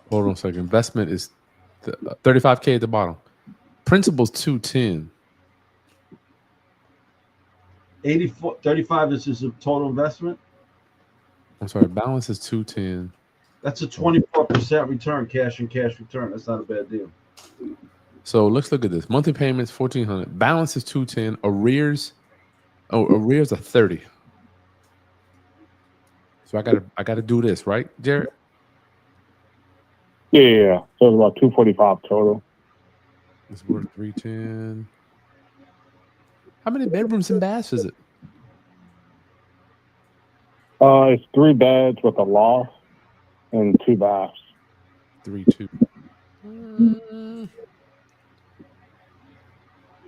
[SPEAKER 1] Hold on a second. Investment is 35K at the bottom. Principal's 210.
[SPEAKER 2] 35 is his total investment.
[SPEAKER 1] I'm sorry. Balance is 210.
[SPEAKER 2] That's a 24% return, cash and cash return. That's not a bad deal.
[SPEAKER 1] So let's look at this. Monthly payments 1,400. Balance is 210. Arrears are 30. So I gotta do this, right, Jared?
[SPEAKER 4] Yeah. So it's about 245 total.
[SPEAKER 1] It's worth 310. How many bedrooms and baths is it?
[SPEAKER 4] It's 3 beds with a loft and 2 baths.
[SPEAKER 1] 3.2.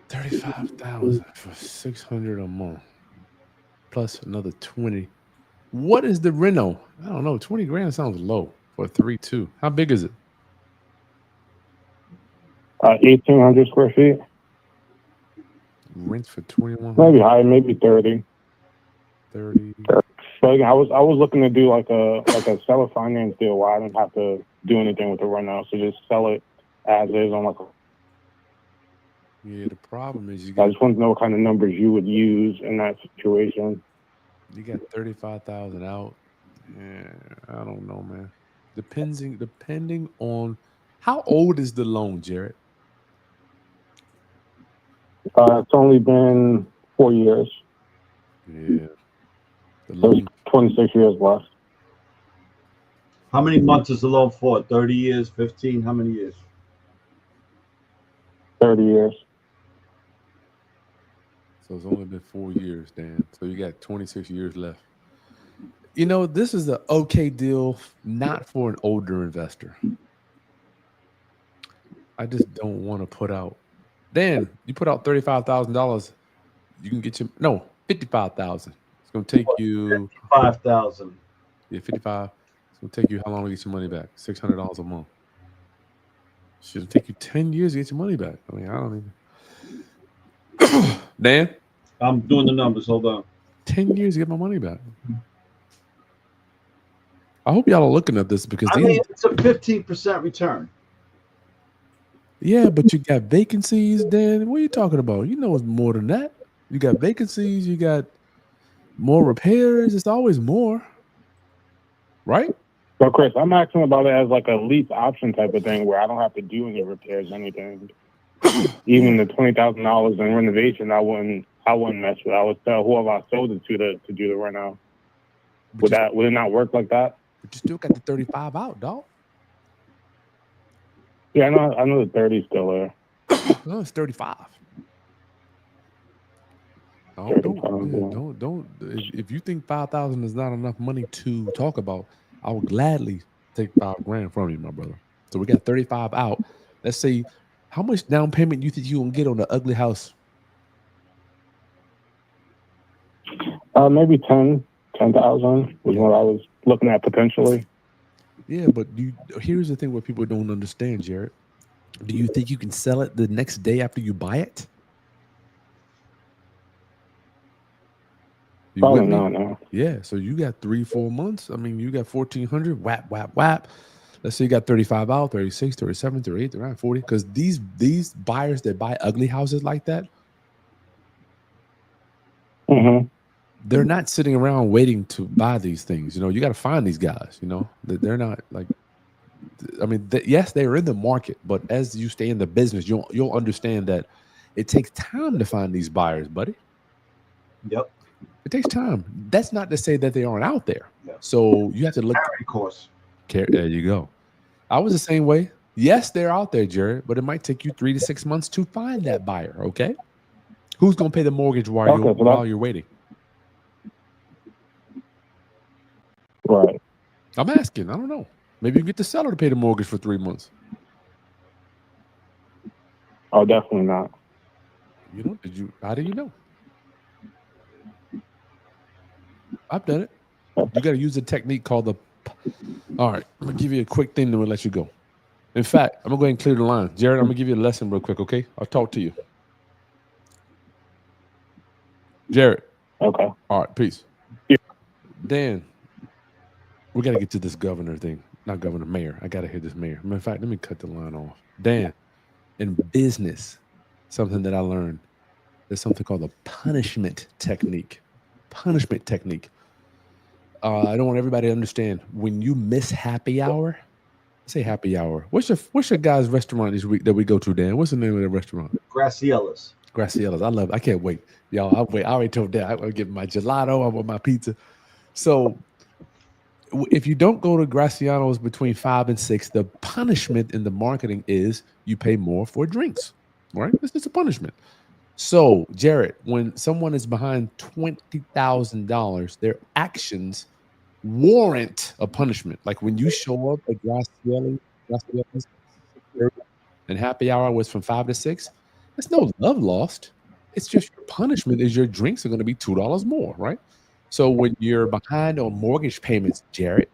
[SPEAKER 1] 35,000 for 600 a month, plus another 20. What is the reno? I don't know. 20 grand sounds low for 3.2. How big is it?
[SPEAKER 4] 1,800 square feet.
[SPEAKER 1] Rent for 21.
[SPEAKER 4] Maybe higher, maybe 30.
[SPEAKER 1] 30.
[SPEAKER 4] So again, I was looking to do like a seller finance deal where I didn't have to do anything with the rent out, so just sell it as is on like.
[SPEAKER 1] Yeah, the problem is
[SPEAKER 4] I just want to know what kind of numbers you would use in that situation.
[SPEAKER 1] You got 35,000 out. Yeah, I don't know, man. Depending on how old is the loan, Jared?
[SPEAKER 4] It's only been 4 years.
[SPEAKER 1] Yeah. The
[SPEAKER 4] So
[SPEAKER 1] loan.
[SPEAKER 4] 26 years left.
[SPEAKER 2] How many months is the loan for? 30 years, 15? How many years?
[SPEAKER 4] 30 years.
[SPEAKER 1] So it's only been 4 years, Dan. So you got 26 years left. You know, this is the okay deal, not for an older investor. I just don't want to put out. Dan, you put out $35,000, you can get $55,000. It's gonna take you
[SPEAKER 2] 5,000.
[SPEAKER 1] Yeah, 55. It's gonna take you how long to get your money back? $600 a month. Should take you 10 years to get your money back. I mean, I don't even. Dan,
[SPEAKER 2] I'm doing the numbers. Hold on.
[SPEAKER 1] 10 years to get my money back. I hope y'all are looking at this because
[SPEAKER 2] I mean, it's a 15% return.
[SPEAKER 1] Yeah, but you got vacancies, Dan. What are you talking about? You know it's more than that. You got vacancies, you got more repairs. It's always more. Right?
[SPEAKER 4] So Chris, I'm asking about it as like a lease option type of thing where I don't have to do any repairs, anything. Even the $20,000 in renovation, I wouldn't mess with. I would tell whoever I sold it to do the rent out. Would it not work like that?
[SPEAKER 1] But you still got the 35 out, dog.
[SPEAKER 4] Yeah, I know the 30's still there.
[SPEAKER 1] No, it's 35. Don't. If you think 5,000 is not enough money to talk about, I would gladly take 5 grand from you, my brother. So we got 35 out. Let's say, how much down payment you think you gonna get on the ugly house?
[SPEAKER 4] Maybe 10,000 was what I was looking at potentially.
[SPEAKER 1] Yeah, but here's the thing: what people don't understand, Jared. Do you think you can sell it the next day after you buy it?
[SPEAKER 4] Probably not, no.
[SPEAKER 1] Yeah, so you got 3-4 months. I mean, you got 1,400, whap, whap, whap. Let's say you got 35 out, 36, 37, 38, around 40. Because these buyers that buy ugly houses like that, they're not sitting around waiting to buy these things. You know, you got to find these guys, you know. They're not like, I mean, yes, they're in the market, but as you stay in the business, you'll understand that it takes time to find these buyers, buddy.
[SPEAKER 2] Yep.
[SPEAKER 1] It takes time. That's not to say that they aren't out there. Yeah. So you have to look.
[SPEAKER 2] Carry course.
[SPEAKER 1] There you go. I was the same way. Yes, they're out there, Jared, but it might take you 3 to 6 months to find that buyer. Okay. Who's gonna pay the mortgage while you're waiting?
[SPEAKER 4] Right.
[SPEAKER 1] I'm asking. I don't know. Maybe you get the seller to pay the mortgage for 3 months.
[SPEAKER 4] Oh, definitely not.
[SPEAKER 1] You know? How do you know? I've done it. You got to use a technique called all right, I'm going to give you a quick thing to let you go. In fact, I'm going to go ahead and clear the line. Jared, I'm going to give you a lesson real quick, okay? I'll talk to you. Jared.
[SPEAKER 4] Okay.
[SPEAKER 1] All right, peace.
[SPEAKER 4] Yeah.
[SPEAKER 1] Dan, we got to get to this governor thing. Not governor, mayor. I got to hear this mayor. Matter of fact, let me cut the line off. Dan, in business, something that I learned, there's something called the punishment technique. Punishment technique. I don't want everybody to understand when you miss happy hour. Say happy hour. What's your guy's restaurant this week that we go to, Dan? What's the name of the restaurant?
[SPEAKER 2] Graciella's.
[SPEAKER 1] Graciella's. I love it. I can't wait. Y'all, I wait. I already told Dan I want to get my gelato. I want my pizza. So if you don't go to Graciano's between 5 and 6, the punishment in the marketing is you pay more for drinks. Right? This is a punishment. So, Jared, when someone is behind $20,000, their actions warrant a punishment. Like when you show up at Graciella's and happy hour was from 5 to 6, there's no love lost. It's just your punishment is your drinks are going to be $2 more, right? So when you're behind on mortgage payments, Jared,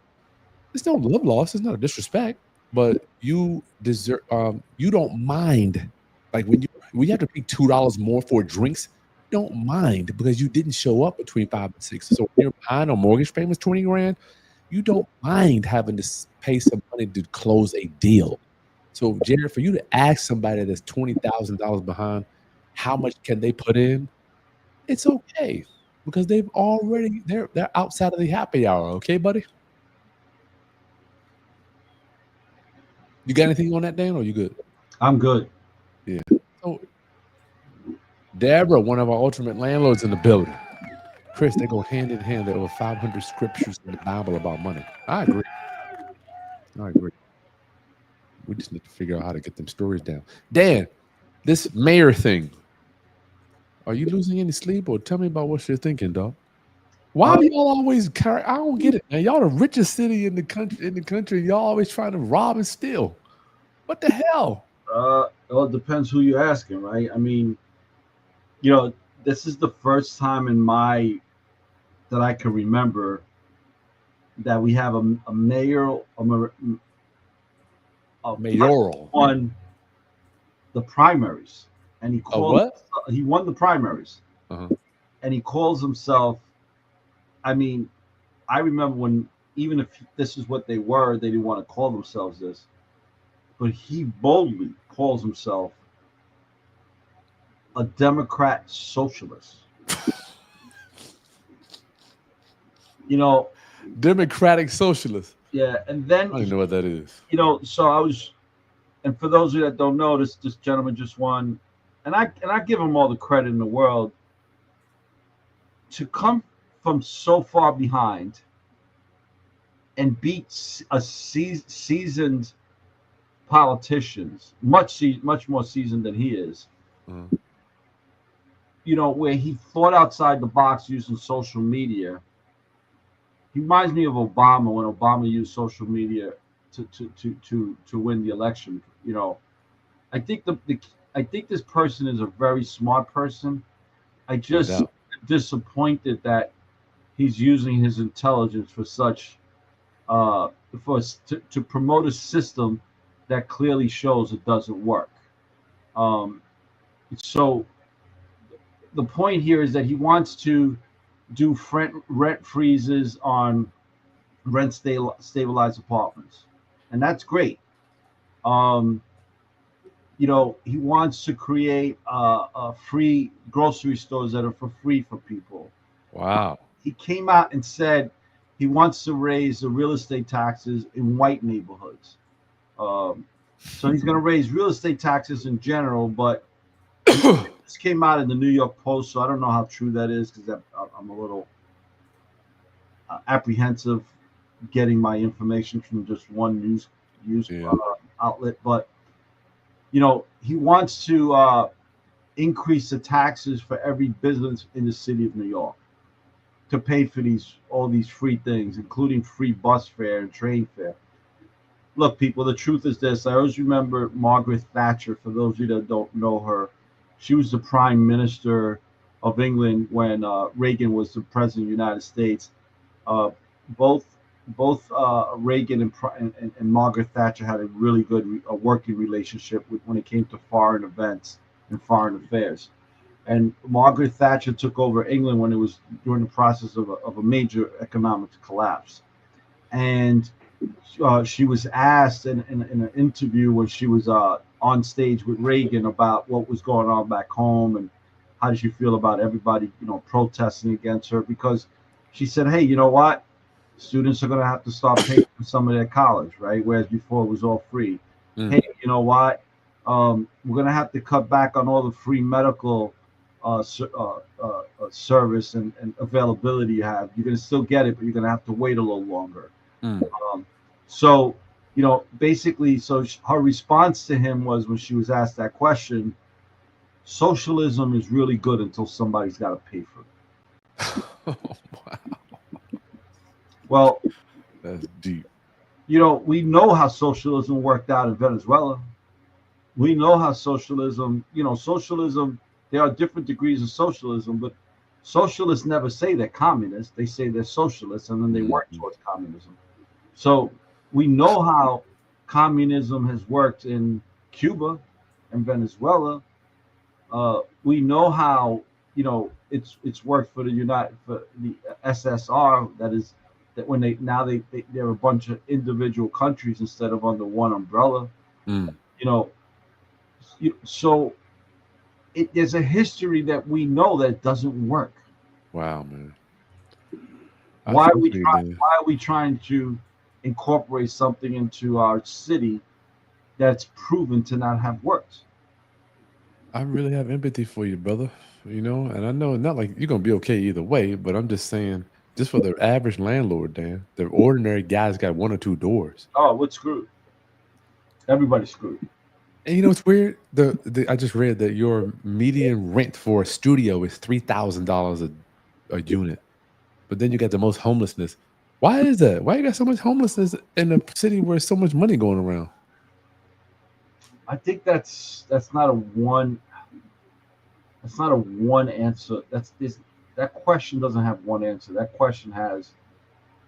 [SPEAKER 1] there's no love loss. It's not a disrespect, but you deserve. You don't mind, like when you have to pay $2 more for drinks. Don't mind because you didn't show up between 5 and 6. So when you're behind on mortgage payments, 20 grand, you don't mind having to pay some money to close a deal. So Jared, for you to ask somebody that's $20,000 behind, how much can they put in? It's okay because they're outside of the happy hour. Okay, buddy. You got anything on that, Dan, or you good?
[SPEAKER 2] I'm good.
[SPEAKER 1] Yeah. So, Deborah, one of our ultimate landlords in the building. Chris, they go hand in hand. There are over 500 scriptures in the Bible about money. I agree. I agree. We just need to figure out how to get them stories down. Dan, this mayor thing. Are you losing any sleep, or tell me about what you're thinking, dog? Why do y'all always carry? I don't get it, man. Y'all the richest city in the country. Y'all always trying to rob and steal. What the hell?
[SPEAKER 2] Well, it depends who you're asking, right? I mean, this is the first time that I can remember that we have a mayoral won the primaries, and he won the primaries, and he calls himself. I mean, I remember when, even if this is what they were, they didn't want to call themselves this, but he boldly calls himself a Democrat socialist.
[SPEAKER 1] Democratic socialist.
[SPEAKER 2] Yeah, and then
[SPEAKER 1] I don't even know what that is.
[SPEAKER 2] So I was, and for those of you that don't know, this gentleman just won, and I give him all the credit in the world to come from so far behind and beat a seasoned politicians, much more seasoned than he is. Where he thought outside the box using social media. He reminds me of Obama when Obama used social media to win the election. I think I think this person is a very smart person. I just disappointed that he's using his intelligence for such to promote a system that clearly shows it doesn't work. So the point here is that he wants to do rent freezes on rent stabilized apartments, and that's great. He wants to create free grocery stores that are for free for people.
[SPEAKER 1] Wow.
[SPEAKER 2] He came out and said he wants to raise the real estate taxes in white neighborhoods. So he's going to raise real estate taxes in general, but this came out in the New York Post, so I don't know how true that is because I'm a little apprehensive getting my information from just one news outlet. But he wants to increase the taxes for every business in the city of New York to pay for all these free things, including free bus fare and train fare. Look, people, the truth is this. I always remember Margaret Thatcher. For those of you that don't know her, she was the Prime Minister of England when Reagan was the President of the United States. Both Reagan and Margaret Thatcher had a really good working relationship when it came to foreign events and foreign affairs. And Margaret Thatcher took over England when it was during the process of a major economic collapse. And she was asked in an interview when she was on stage with Reagan about what was going on back home and how did she feel about everybody, protesting against her, because she said, hey, you know what? Students are going to have to start paying for some of their college, right? Whereas before it was all free. Hey, you know what? We're going to have to cut back on all the free medical service and availability you have. You're going to still get it, but you're going to have to wait a little longer. So, basically, her response to him was, when she was asked that question, socialism is really good until somebody's got to pay for it.
[SPEAKER 1] Wow.
[SPEAKER 2] Well,
[SPEAKER 1] That's deep.
[SPEAKER 2] We know how socialism worked out in Venezuela. We know how socialism, there are different degrees of socialism, but socialists never say they're communists. They say they're socialists, and then they work towards communism. So we know how communism has worked in Cuba and Venezuela. We know how it's worked for the SSR. That when they're a bunch of individual countries instead of under one umbrella. So there's a history that we know that doesn't work.
[SPEAKER 1] Wow, man.
[SPEAKER 2] Why are we trying to incorporate something into our city that's proven to not have worked?
[SPEAKER 1] I really have empathy for you, brother. And I know not like you're gonna be okay either way, but I'm just saying, just for the average landlord, Dan, the ordinary guy's got one or two doors.
[SPEAKER 2] Oh, we're screwed. Everybody's screwed.
[SPEAKER 1] And it's weird. I just read that your median rent for a studio is $3,000 a unit, but then you got the most homelessness. Why is that? Why you got so much homelessness in a city where there's so much money going around?
[SPEAKER 2] I think that's not a one. That's not a one answer. That question doesn't have one answer. That question has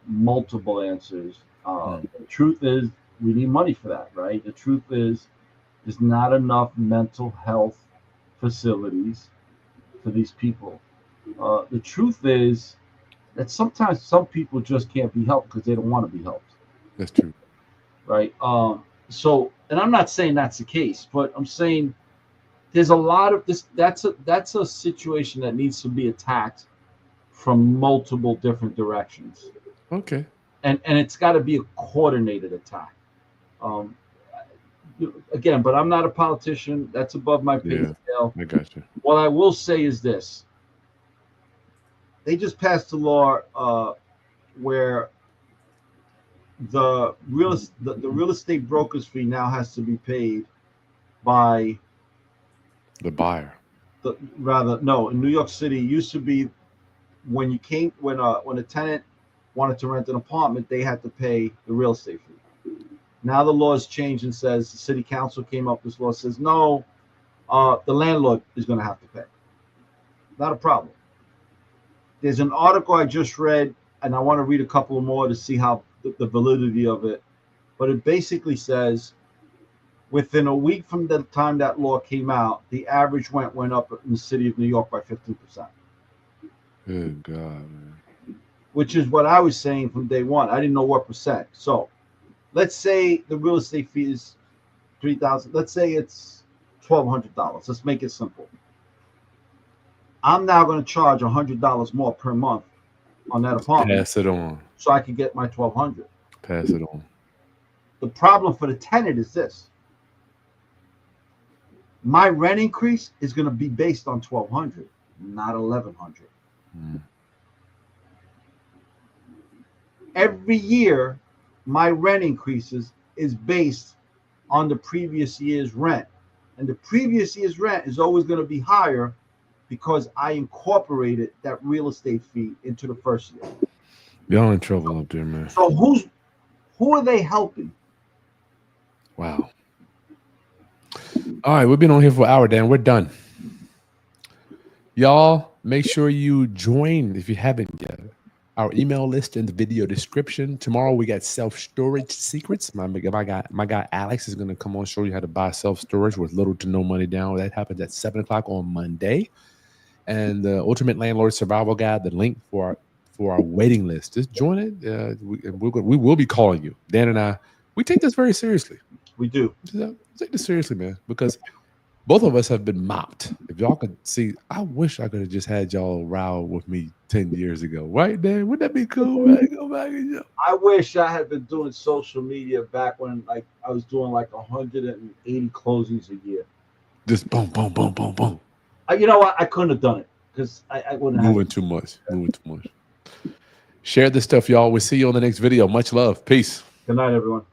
[SPEAKER 2] multiple answers. The truth is, we need money for that, right? The truth is, there's not enough mental health facilities for these people. The truth is that sometimes some people just can't be helped because they don't want to be helped.
[SPEAKER 1] That's true,
[SPEAKER 2] right? And I'm not saying that's the case, but I'm saying there's a lot of this. That's a situation that needs to be attacked from multiple different directions.
[SPEAKER 1] Okay.
[SPEAKER 2] And it's got to be a coordinated attack. Again, but I'm not a politician. That's above my pay scale.
[SPEAKER 1] I got you.
[SPEAKER 2] What I will say is this: they just passed a law where the real estate broker's fee now has to be paid by
[SPEAKER 1] the buyer.
[SPEAKER 2] In New York City, it used to be when a tenant wanted to rent an apartment, they had to pay the real estate fee. Now the law has changed and says, the city council came up with this law, says no, the landlord is going to have to pay. Not a problem. There's an article I just read, and I want to read a couple more to see how the validity of it. But it basically says, within a week from the time that law came out, the average rent went up in the city of New York by 15%.
[SPEAKER 1] Good God, man.
[SPEAKER 2] Which is what I was saying from day one. I didn't know what percent. So let's say the real estate fee is $3,000. Let's say it's $1,200. Let's make it simple. I'm now going to charge $100 more per month on that apartment.
[SPEAKER 1] Pass it on.
[SPEAKER 2] So I can get my $1,200.
[SPEAKER 1] Pass it on.
[SPEAKER 2] The problem for the tenant is this. My rent increase is going to be based on $1,200, not $1,100. Every year, my rent increases is based on the previous year's rent. And the previous year's rent is always going to be higher because I incorporated that real estate fee into the first year.
[SPEAKER 1] Y'all in trouble up there, man.
[SPEAKER 2] So who are they helping?
[SPEAKER 1] Wow. All right, we've been on here for an hour, Dan. We're done. Y'all, make sure you join, if you haven't yet, our email list in the video description. Tomorrow we got self-storage secrets. My guy Alex is going to come on, show you how to buy self-storage with little to no money down. That happens at 7 o'clock on Monday. and the Ultimate Landlord Survival Guide, the link for our waiting list. Just join it. We will be calling you. Dan and I, we take this very seriously.
[SPEAKER 2] We do.
[SPEAKER 1] Take this seriously, man, because both of us have been mopped. If y'all could see, I wish I could have just had y'all row with me 10 years ago. Right, Dan? Wouldn't that be cool, man? Go back and
[SPEAKER 2] I wish I had been doing social media back when like I was doing like 180 closings a year.
[SPEAKER 1] just boom, boom, boom, boom, boom.
[SPEAKER 2] You know what? I couldn't have done it because I wouldn't have.
[SPEAKER 1] Moving too much. Moving too much. Share this stuff, y'all. We'll see you on the next video. Much love. Peace.
[SPEAKER 2] Good night, everyone.